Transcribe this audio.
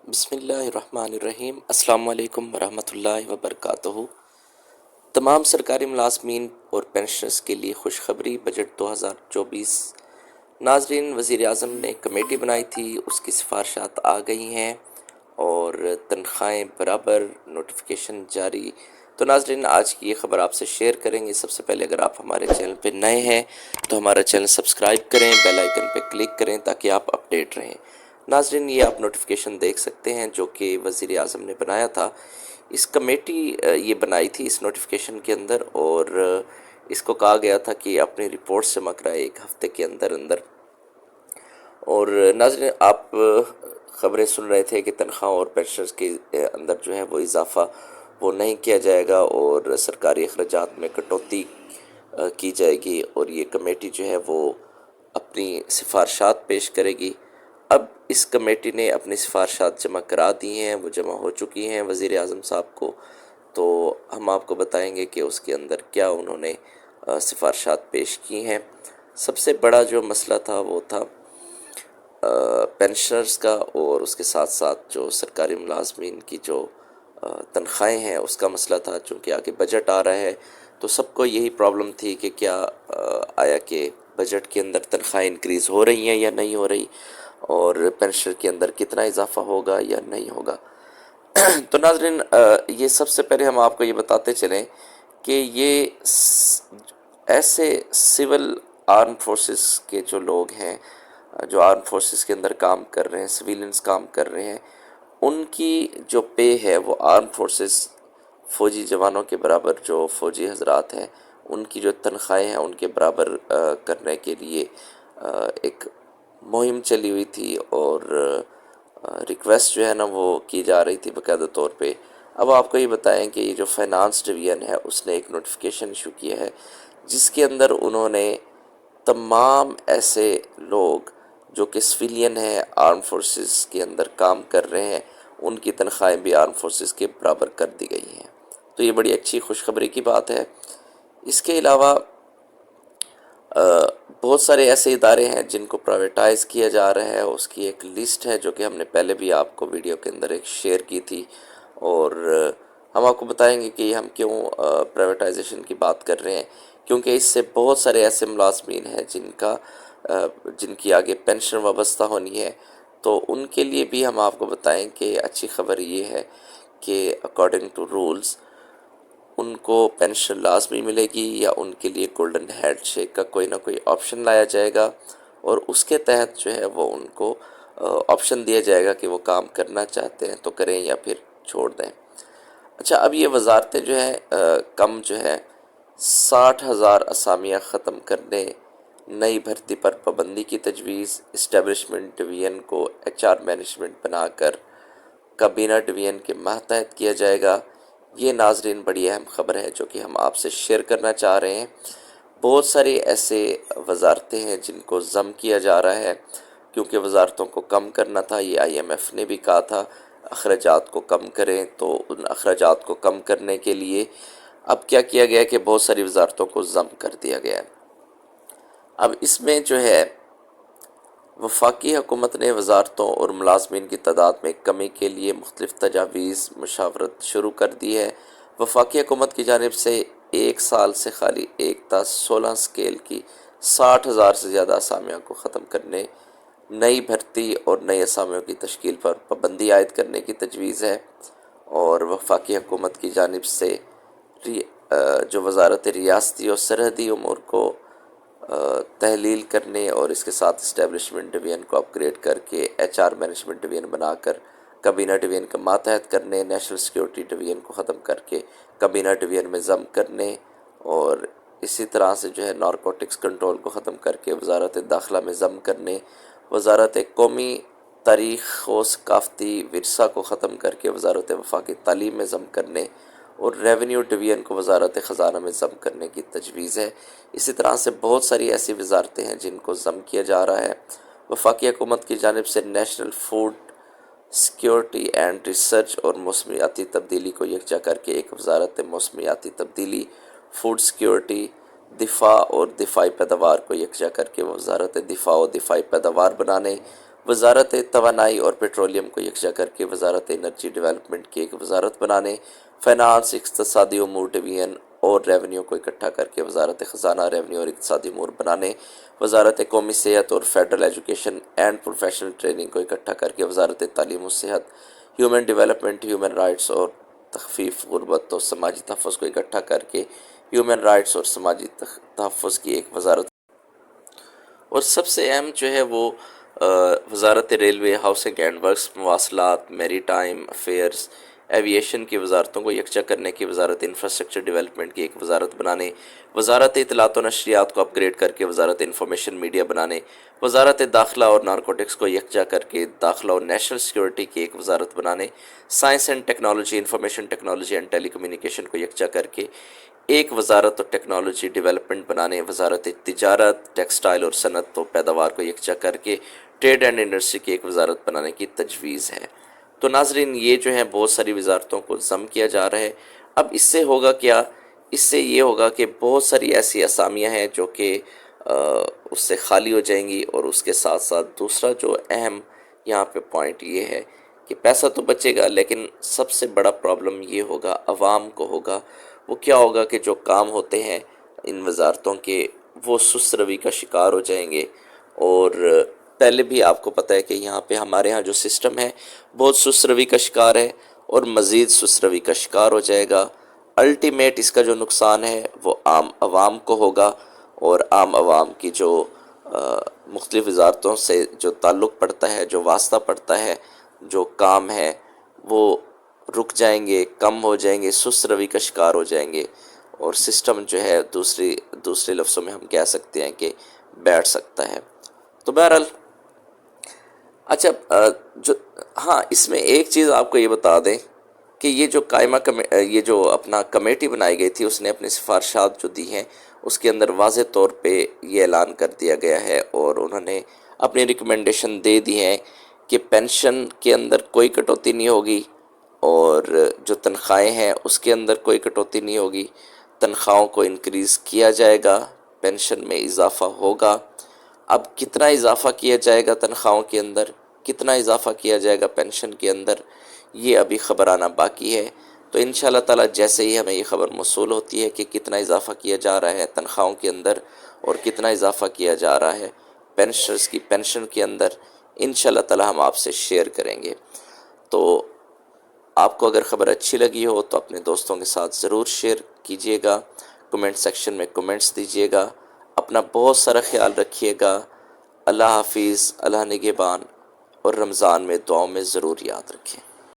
بسم اللہ الرحمن الرحیم۔ السلام علیکم ورحمۃ اللہ وبرکاتہ۔ تمام سرکاری ملازمین اور پینشنرز کے لیے خوشخبری، بجٹ 2024۔ ناظرین، وزیر اعظم نے کمیٹی بنائی تھی، اس کی سفارشات آ گئی ہیں اور تنخواہیں برابر، نوٹیفیکیشن جاری۔ تو ناظرین، آج کی یہ خبر آپ سے شیئر کریں گے۔ سب سے پہلے اگر آپ ہمارے چینل پہ نئے ہیں تو ہمارا چینل سبسکرائب کریں، بیل آئیکن پہ کلک کریں تاکہ آپ اپڈیٹ رہیں۔ ناظرین، یہ آپ نوٹیفیکیشن دیکھ سکتے ہیں جو کہ وزیر اعظم نے بنایا تھا۔ اس کمیٹی یہ بنائی تھی اس نوٹیفیکیشن کے اندر، اور اس کو کہا گیا تھا کہ اپنی رپورٹ جمع کرائے 1 ہفتے کے اندر اندر۔ اور ناظرین، آپ خبریں سن رہے تھے کہ تنخواہ اور پینشنز کے اندر جو ہے وہ اضافہ وہ نہیں کیا جائے گا، اور سرکاری اخراجات میں کٹوتی کی جائے گی، اور یہ کمیٹی جو ہے وہ اپنی سفارشات پیش کرے گی۔ اب اس کمیٹی نے اپنی سفارشات جمع کرا دی ہیں، وہ جمع ہو چکی ہیں وزیر اعظم صاحب کو۔ تو ہم آپ کو بتائیں گے کہ اس کے اندر کیا انہوں نے سفارشات پیش کی ہیں۔ سب سے بڑا جو مسئلہ تھا وہ تھا پینشنرز کا، اور اس کے ساتھ ساتھ جو سرکاری ملازمین کی جو تنخواہیں ہیں اس کا مسئلہ تھا۔ چونکہ آگے بجٹ آ رہا ہے تو سب کو یہی پرابلم تھی کہ کیا آیا کہ بجٹ کے اندر تنخواہیں انکریز ہو رہی ہیں یا نہیں ہو رہی، اور پینشن کے اندر کتنا اضافہ ہوگا یا نہیں ہوگا۔ تو ناظرین، یہ سب سے پہلے ہم آپ کو یہ بتاتے چلیں کہ یہ ایسے سول آرم فورسز کے جو لوگ ہیں، جو آرم فورسز کے اندر کام کر رہے ہیں، سویلینز کام کر رہے ہیں، ان کی جو پے ہے وہ آرم فورسز فوجی جوانوں کے برابر، جو فوجی حضرات ہیں ان کی جو تنخواہیں ہیں ان کے برابر کرنے کے لیے ایک مہم چلی ہوئی تھی، اور ریکویسٹ جو ہے نا وہ کی جا رہی تھی باقاعدہ طور پہ۔ اب آپ کو یہ بتائیں کہ یہ جو فائنانس ڈویژن ہے اس نے ایک نوٹیفیکیشن ایشو کیا ہے، جس کے اندر انہوں نے تمام ایسے لوگ جو کہ سویلین ہیں، آرم فورسز کے اندر کام کر رہے ہیں، ان کی تنخواہیں بھی آرم فورسز کے برابر کر دی گئی ہیں۔ تو یہ بڑی اچھی خوشخبری کی بات ہے۔ اس کے علاوہ بہت سارے ایسے ادارے ہیں جن کو پرائیویٹائز کیا جا رہا ہے، اس کی ایک لسٹ ہے جو کہ ہم نے پہلے بھی آپ کو ویڈیو کے اندر ایک شیئر کی تھی، اور ہم آپ کو بتائیں گے کہ ہم کیوں پرائیویٹائزیشن کی بات کر رہے ہیں، کیونکہ اس سے بہت سارے ایسے ملازمین ہیں جن کی آگے پینشن وابستہ ہونی ہے۔ تو ان کے لیے بھی ہم آپ کو بتائیں کہ اچھی خبر یہ ہے کہ اکارڈنگ ٹو رولز ان کو پینشن لازمی ملے گی، یا ان کے لیے گولڈن ہینڈ شیک کا کوئی نہ کوئی آپشن لایا جائے گا، اور اس کے تحت جو ہے وہ ان کو آپشن دیا جائے گا کہ وہ کام کرنا چاہتے ہیں تو کریں یا پھر چھوڑ دیں۔ اچھا، اب یہ وزارتیں جو ہیں کم جو ہے 60,000 اسامیاں ختم کرنے، نئی بھرتی پر پابندی کی تجویز، اسٹیبلشمنٹ ڈویژن کو ایچ آر مینجمنٹ بنا کر کابینہ ڈویژن کے ماتحت کیا جائے گا۔ یہ ناظرین بڑی اہم خبر ہے جو کہ ہم آپ سے شیئر کرنا چاہ رہے ہیں۔ بہت ساری ایسے وزارتیں ہیں جن کو ضم کیا جا رہا ہے، کیونکہ وزارتوں کو کم کرنا تھا۔ یہ آئی ایم ایف نے بھی کہا تھا اخراجات کو کم کریں، تو ان اخراجات کو کم کرنے کے لیے اب کیا کیا گیا کہ بہت ساری وزارتوں کو ضم کر دیا گیا ہے۔ اب اس میں جو ہے وفاقی حکومت نے وزارتوں اور ملازمین کی تعداد میں کمی کے لیے مختلف تجاویز مشاورت شروع کر دی ہے۔ وفاقی حکومت کی جانب سے ایک سال سے خالی 1/16 اسکیل کی 60,000 سے زیادہ اسامیوں کو ختم کرنے، نئی بھرتی اور نئی اسامیوں کی تشکیل پر پابندی عائد کرنے کی تجویز ہے۔ اور وفاقی حکومت کی جانب سے جو وزارت ریاستی اور سرحدی امور کو تحلیل کرنے، اور اس کے ساتھ اسٹیبلشمنٹ ڈویژن کو اپ گریڈ کر کے ایچ آر مینجمنٹ ڈویژن بنا کر کابینہ ڈویژن کا ماتحت کرنے، نیشنل سیکیورٹی ڈویژن کو ختم کر کے کابینہ ڈویژن میں ضم کرنے، اور اسی طرح سے جو ہے نارکوٹکس کنٹرول کو ختم کر کے وزارت داخلہ میں ضم کرنے، وزارت قومی تاریخ و ثقافتی ورثہ کو ختم کر کے وزارت وفاقی تعلیم میں ضم کرنے، اور ریونیو ڈویژن کو وزارت خزانہ میں ضم کرنے کی تجویز ہے۔ اسی طرح سے بہت ساری ایسی وزارتیں ہیں جن کو ضم کیا جا رہا ہے۔ وفاقی حکومت کی جانب سے national food security and research اور موسمیاتی تبدیلی کو یکجا کر کے ایک وزارت موسمیاتی تبدیلی، فوڈ سیکیورٹی، دفاع اور دفاعی پیداوار کو یکجا کر کے وزارت دفاع و دفاعی پیداوار بنانے، وزارت توانائی اور پیٹرولیم کو یکجا کر کے وزارت انرجی ڈیولپمنٹ کی ایک وزارت بنانے، فائنانس، اقتصادی امور ڈویژن اور ریونیو کو اکٹھا کر کے وزارت خزانہ، ریونیو اور اقتصادی امور بنانے، وزارت قومی صحت اور federal education and professional training کو اکٹھا کر کے وزارت تعلیم و صحت، ہیومن ڈیولپمنٹ، ہیومن رائٹس اور تخفیف غربت اور سماجی تحفظ کو اکٹھا کر کے ہیومن رائٹس اور سماجی تحفظ کی ایک وزارت، اور سب سے اہم جو ہے وہ وزارت ریلوے، ہاؤسنگ اینڈ ورکس، مواصلات، میری ٹائم افیئرس، ایویشن کی وزارتوں کو یکجا کرنے کی وزارت انفراسٹرکچر ڈیولپمنٹ کی ایک وزارت بنانے، وزارت اطلاعات و نشریات کو اپ گریڈ کر کے وزارت انفارمیشن میڈیا بنانے، وزارت داخلہ اور نارکوٹکس کو یکجا کر کے داخلہ اور نیشنل سیکیورٹی کی ایک وزارت بنانے، science and technology, information technology and telecommunication کو یکجا کر کے ایک وزارت اور ٹیکنالوجی ڈیولپمنٹ بنانے، وزارت تجارت، ٹیکسٹائل اور صنعت و پیداوار کو یکجا کر کے ٹریڈ اینڈ انڈسٹری کی ایک وزارت بنانے کی تجویز ہے۔ تو ناظرین، یہ جو ہے بہت ساری وزارتوں کو ضم کیا جا رہا ہے۔ اب اس سے ہوگا کیا؟ اس سے یہ ہوگا کہ بہت ساری ایسی اسامیاں ہیں جو کہ اس سے خالی ہو جائیں گی، اور اس کے ساتھ ساتھ دوسرا جو اہم یہاں پہ پوائنٹ یہ ہے کہ پیسہ تو بچے گا، لیکن سب سے بڑا پرابلم یہ ہوگا عوام کو ہوگا۔ وہ کیا ہوگا کہ جو کام ہوتے ہیں ان وزارتوں کے، وہ سست روی کا شکار ہو جائیں گے۔ اور پہلے بھی آپ کو پتہ ہے کہ یہاں پہ ہمارے ہاں جو سسٹم ہے بہت سست روی کا شکار ہے، اور مزید سست روی کا شکار ہو جائے گا۔ الٹیمیٹ اس کا جو نقصان ہے وہ عام عوام کو ہوگا، اور عام عوام کی جو مختلف وزارتوں سے جو تعلق پڑتا ہے، جو واسطہ پڑتا ہے، جو کام ہے، وہ رک جائیں گے، کم ہو جائیں گے، سست روی کا شکار ہو جائیں گے، اور سسٹم جو ہے دوسرے لفظوں میں ہم کہہ سکتے ہیں کہ بیٹھ سکتا ہے۔ تو بہرحال اچھا، ہاں، اس میں ایک چیز آپ کو یہ بتا دیں کہ یہ جو یہ جو اپنا کمیٹی بنائی گئی تھی، اس نے اپنی سفارشات جو دی ہیں اس کے اندر واضح طور پہ یہ اعلان کر دیا گیا ہے، اور انہوں نے اپنی ریکمنڈیشن دے دی ہیں کہ پینشن کے اندر کوئی کٹوتی نہیں ہوگی، اور جو تنخواہیں ہیں اس کے اندر کوئی کٹوتی نہیں ہوگی، تنخواہوں کو انکریز کیا جائے گا، پینشن میں اضافہ ہوگا۔ اب کتنا اضافہ کیا جائے گا تنخواہوں کے اندر، کتنا اضافہ کیا جائے گا پینشن کے اندر، یہ ابھی خبر آنا باقی ہے۔ تو انشاءاللہ تعالی جیسے ہی ہمیں یہ خبر موصول ہوتی ہے کہ کتنا اضافہ کیا جا رہا ہے تنخواہوں کے اندر، اور کتنا اضافہ کیا جا رہا ہے پینشنرز کی پینشن کے اندر، انشاءاللہ تعالی ہم آپ سے شیئر کریں گے۔ تو آپ کو اگر خبر اچھی لگی ہو تو اپنے دوستوں کے ساتھ ضرور شیئر کیجیے گا، کمنٹ سیکشن میں کمنٹس دیجیے گا۔ اپنا بہت سارا خیال رکھیے گا۔ اللہ حافظ، اللہ نگہبان، اور رمضان میں دعاؤں میں ضرور یاد رکھیں۔